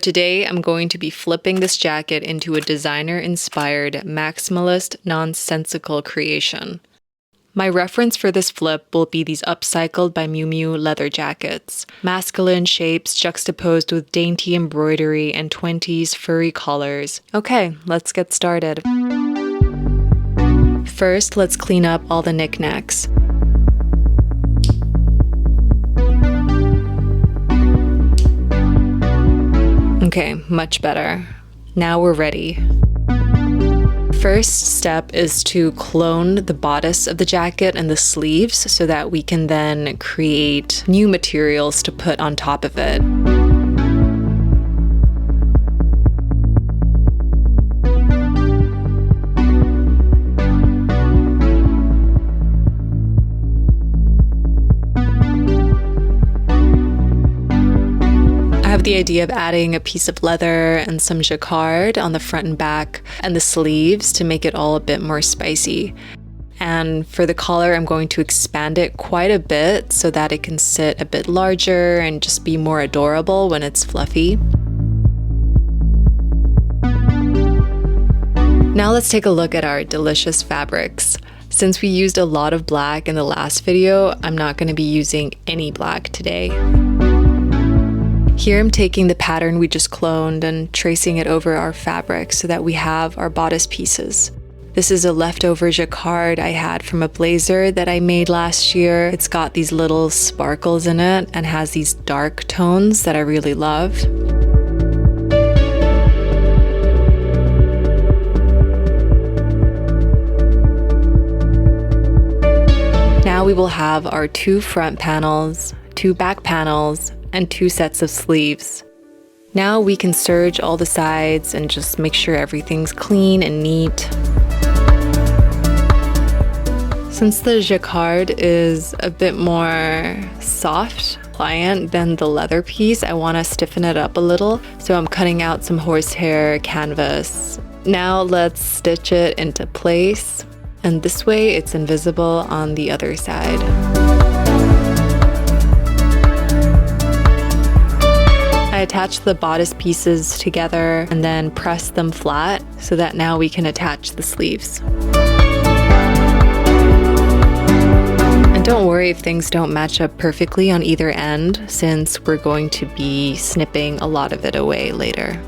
today, I'm going to be flipping this jacket into a designer-inspired, maximalist, nonsensical creation. My reference for this flip will be these Upcycled by Miu Miu leather jackets. Masculine shapes juxtaposed with dainty embroidery and 20s furry collars. Okay, let's get started. First, let's clean up all the knickknacks. Okay, much better. Now we're ready. First step is to clone the bodice of the jacket and the sleeves so that we can then create new materials to put on top of it. The idea of adding a piece of leather and some jacquard on the front and back and the sleeves to make it all a bit more spicy. And for the collar, I'm going to expand it quite a bit so that it can sit a bit larger and just be more adorable when it's fluffy. Now let's take a look at our delicious fabrics. Since we used a lot of black in the last video, I'm not going to be using any black today. Here I'm taking the pattern we just cloned and tracing it over our fabric so that we have our bodice pieces. This is a leftover jacquard I had from a blazer that I made last year. It's got these little sparkles in it and has these dark tones that I really love. Now we will have our 2 front panels, 2 back panels, and 2 sets of sleeves. Now we can serge all the sides and just make sure everything's clean and neat. Since the jacquard is a bit more soft, pliant than the leather piece, I want to stiffen it up a little, so I'm cutting out some horsehair canvas. Now let's stitch it into place, and this way it's invisible on the other side. I attach the bodice pieces together and then press them flat so that now we can attach the sleeves. And don't worry if things don't match up perfectly on either end, since we're going to be snipping a lot of it away later.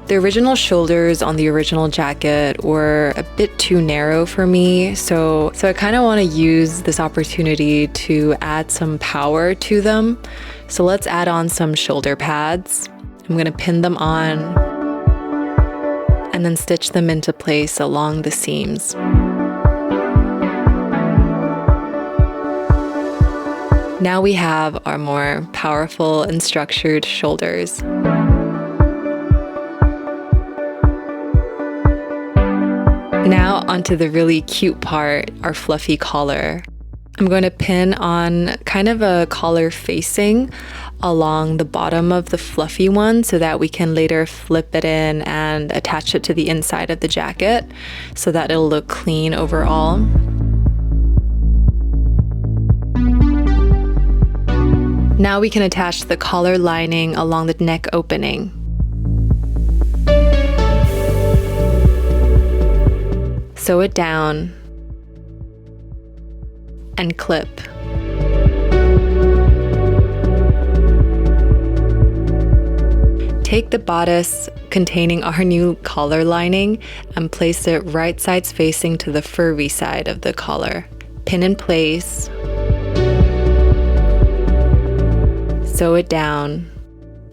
The original shoulders on the original jacket were a bit too narrow for me, so I kind of want to use this opportunity to add some power to them. So let's add on some shoulder pads. I'm going to pin them on and then stitch them into place along the seams. Now we have our more powerful and structured shoulders. Now onto the really cute part, our fluffy collar. I'm going to pin on kind of a collar facing along the bottom of the fluffy one so that we can later flip it in and attach it to the inside of the jacket so that it'll look clean overall. Now we can attach the collar lining along the neck opening. Sew it down and clip. Take the bodice containing our new collar lining and place it right sides facing to the furry side of the collar. Pin in place. Sew it down.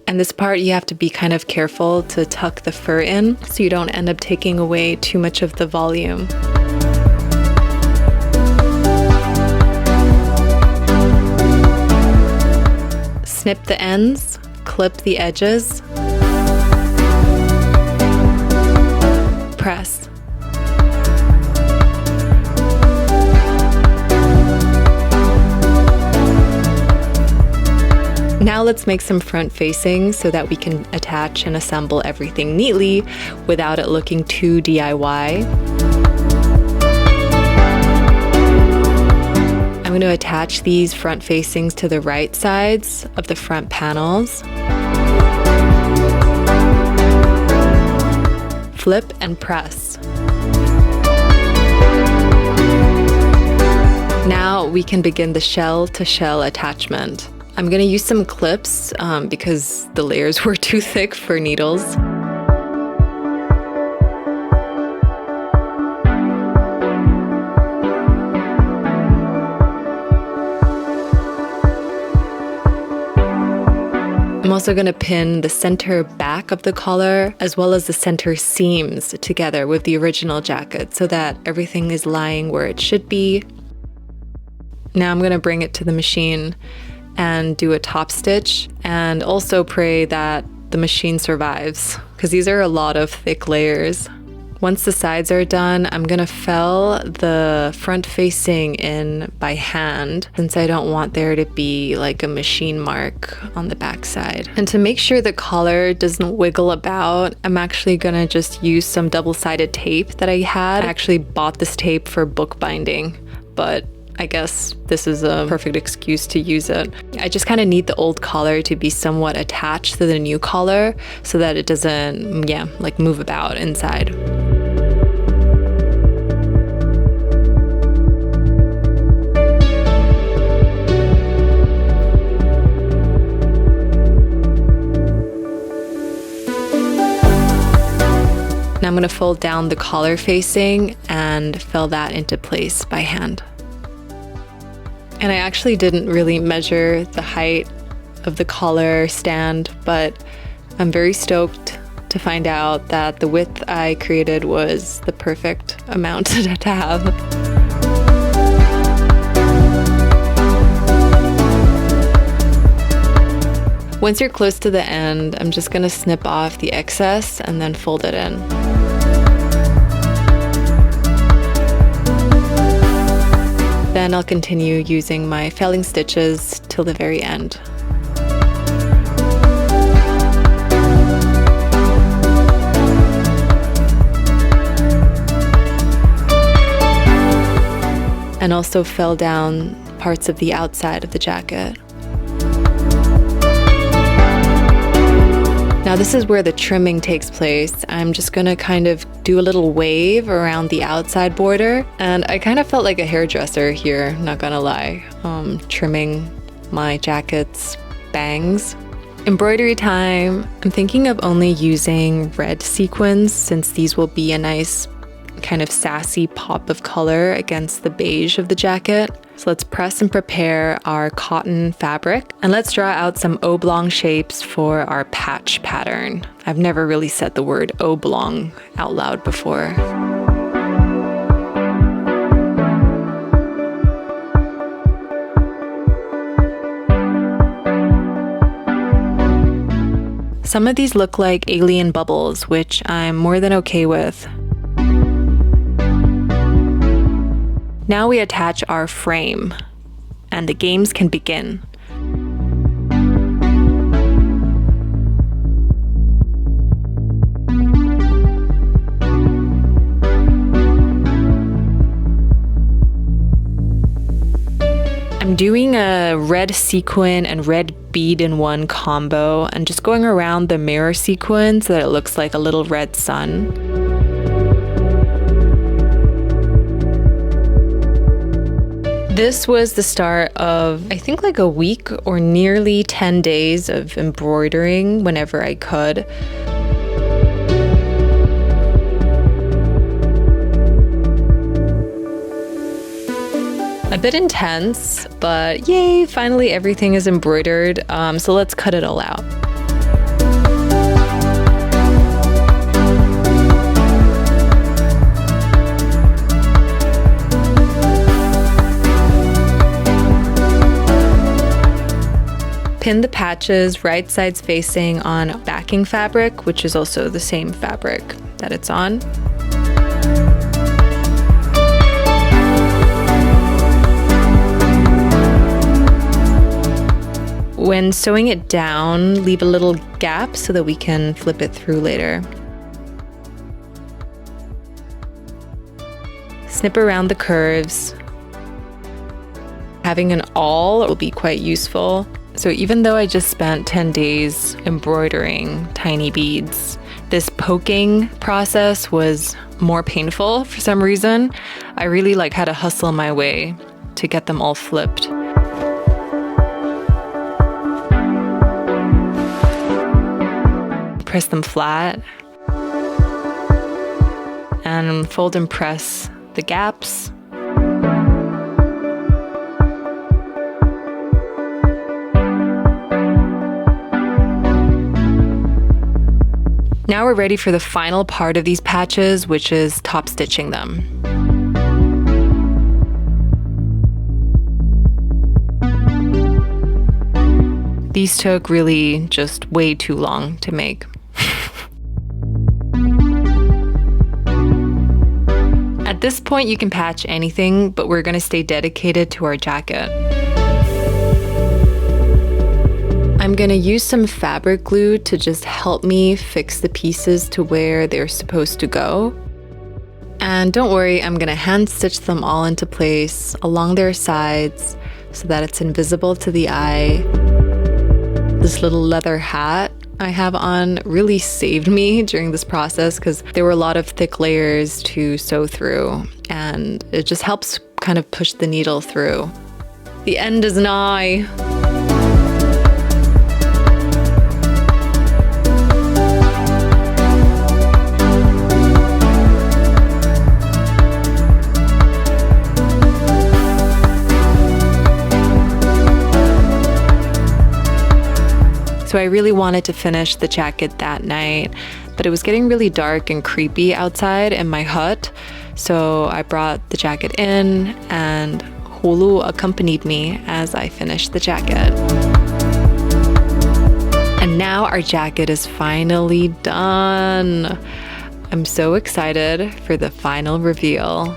And this part you have to be kind of careful to tuck the fur in so you don't end up taking away too much of the volume. Snip the ends, clip the edges, press. Now let's make some front facing so that we can attach and assemble everything neatly without it looking too DIY. I'm going to attach these front facings to the right sides of the front panels. flip and press. Now we can begin the shell-to-shell attachment. I'm going to use some clips because the layers were too thick for needles. I'm also going to pin the center back of the collar as well as the center seams together with the original jacket so that everything is lying where it should be. Now I'm going to bring it to the machine and do a top stitch and also pray that the machine survives because these are a lot of thick layers. Once the sides are done, I'm gonna fell the front facing in by hand since I don't want there to be like a machine mark on the back side. And to make sure the collar doesn't wiggle about, I'm actually gonna just use some double-sided tape that I had. I actually bought this tape for bookbinding, but I guess this is a perfect excuse to use it. I just kind of need the old collar to be somewhat attached to the new collar so that it doesn't, like move about inside. Now I'm going to fold down the collar facing and fill that into place by hand. And I actually didn't really measure the height of the collar stand, but I'm very stoked to find out that the width I created was the perfect amount to have. Once you're close to the end, I'm just gonna snip off the excess and then fold it in. Then I'll continue using my felling stitches till the very end. And also fell down parts of the outside of the jacket. Now this is where the trimming takes place. I'm just gonna kind of do a little wave around the outside border. And I kind of felt like a hairdresser here, not gonna lie, trimming my jacket's bangs. Embroidery time. I'm thinking of only using red sequins since these will be a nice kind of sassy pop of color against the beige of the jacket. So let's press and prepare our cotton fabric and let's draw out some oblong shapes for our patch pattern. I've never really said the word oblong out loud before. Some of these look like alien bubbles, which I'm more than okay with. Now we attach our frame, and the games can begin. I'm doing a red sequin and red bead in one combo and just going around the mirror sequin so that it looks like a little red sun. This was the start of, I think, like a week or nearly 10 days of embroidering whenever I could. A bit intense, but yay, finally everything is embroidered. So let's cut it all out. Pin the patches right sides facing on backing fabric, which is also the same fabric that it's on. When sewing it down, leave a little gap so that we can flip it through later. Snip around the curves. Having an awl will be quite useful. So even though I just spent 10 days embroidering tiny beads, this poking process was more painful for some reason. I really had to hustle my way to get them all flipped. Press them flat and fold and press the gaps. Now we're ready for the final part of these patches, which is top stitching them. These took really just way too long to make. At this point, you can patch anything, but we're going to stay dedicated to our jacket. I'm going to use some fabric glue to just help me fix the pieces to where they're supposed to go. And don't worry, I'm going to hand stitch them all into place along their sides so that it's invisible to the eye. This little leather hat I have on really saved me during this process because there were a lot of thick layers to sew through, and it just helps kind of push the needle through. The end is nigh. So I really wanted to finish the jacket that night, but it was getting really dark and creepy outside in my hut. So I brought the jacket in, and Hulu accompanied me as I finished the jacket. And now our jacket is finally done. I'm so excited for the final reveal.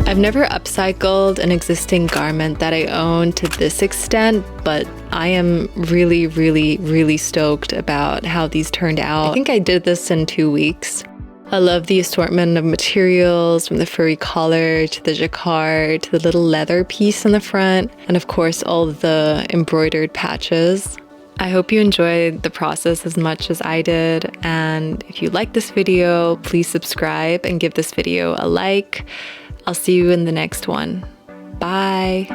I've never upcycled an existing garment that I own to this extent, but I am really, really, really stoked about how these turned out. I think I did this in 2 weeks. I love the assortment of materials, from the furry collar to the jacquard to the little leather piece in the front, and of course all the embroidered patches. I hope you enjoyed the process as much as I did, and if you like this video, please subscribe and give this video a like. I'll see you in the next one. Bye.